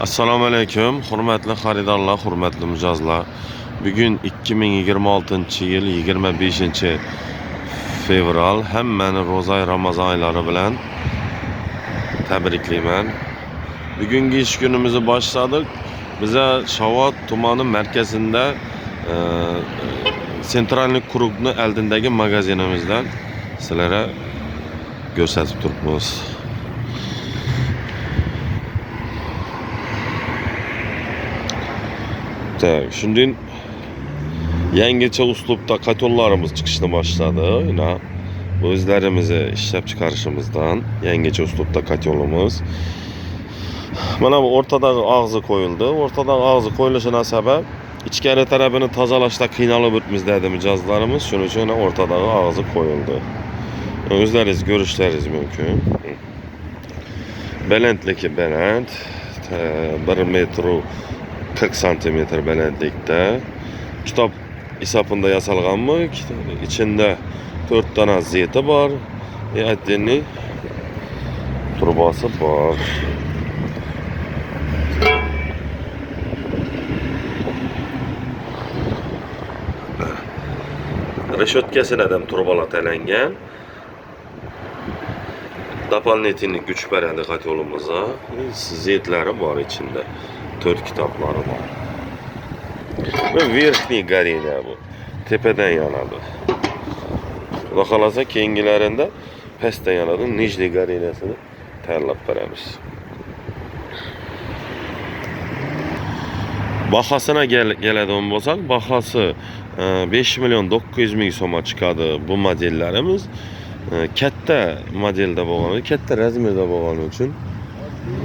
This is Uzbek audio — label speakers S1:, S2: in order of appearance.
S1: Assalomu alaykum, hurmatli xaridorlar, hurmatli mijozlar. Bugun 2026-yil 25-fevral. Hammani ro'za Ramazon oylari bilan tabriklayman. Bugungi ish kunimizni boshladik. Biza Shovot tumani markazida sentralniy kurugni oldindagi magazinimizdan sizlarga ko'rsatib turibmiz. Shundan yangicha uslubda kotyollarimiz chiqishni boshladi. O'zlarimizni ishlab chiqarishimizdan yangicha uslubda kotyolimiz. Mana bu o'rtadagi og'zi qo'yildi. O'rtadagi og'zi qo'yilishidan sabab ichkari tarafini tozalashda qiynalib o'tmiz dedi mijozlarimiz. Shuning uchun o'rtadagi og'zi qo'yildi. O'zlaringiz ko'rishlaringiz mumkin. Balandligi baland, 1 metr 40 santimetr balandlikda. Kitob hisobida yasalganmi? İçinde 4 tane zeti var. Atdinli turbası var. Reshotkasini adam turbalatangan. Doполнительный güç beradi kotyolumuza. Zetlari var içinde. 4 kitapları var. Ve verxniy gareniya bu. Tepeden yanadı. Xudo xolasa keyingilarida pastdan yanadi. Nijniy gareniyasini tayyorlab beramiz. Bahasına keladigan bo'lsak, bahası 5 milyon 900 ming so'mga chiqadi bu modellarimiz. Katta modelda bo'lgani, katta razmerda bo'lgani uchun